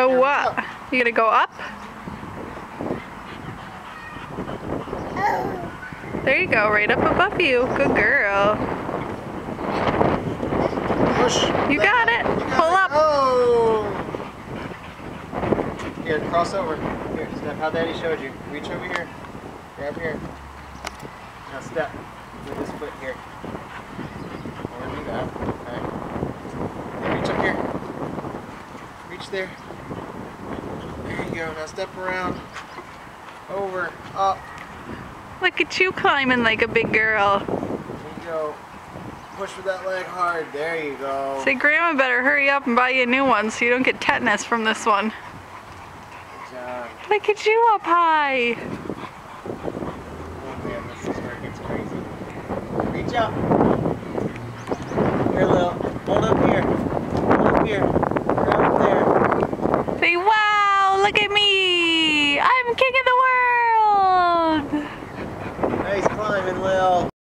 So what? You gonna go up? There you go, right up above you. Good girl. Push. You got it. Pull up. Oh! Here, cross over. Here, step how Daddy showed you. Reach over here. Grab here. Now step with this foot here. Or do that. Okay. Now reach up here. Reach there. There you go. Now step around. Over. Up. Look at you climbing like a big girl. There you go. Push with that leg hard. There you go. Say, Grandma better hurry up and buy you a new one so you don't get tetanus from this one. Good job. Look at you up high. Oh man, this is where it gets crazy. Reach up. Here, Lil. Hold up here. Hold up here. Grab up there. Say, wow, look at me. I'm king of the world. Nice climbing, Lil.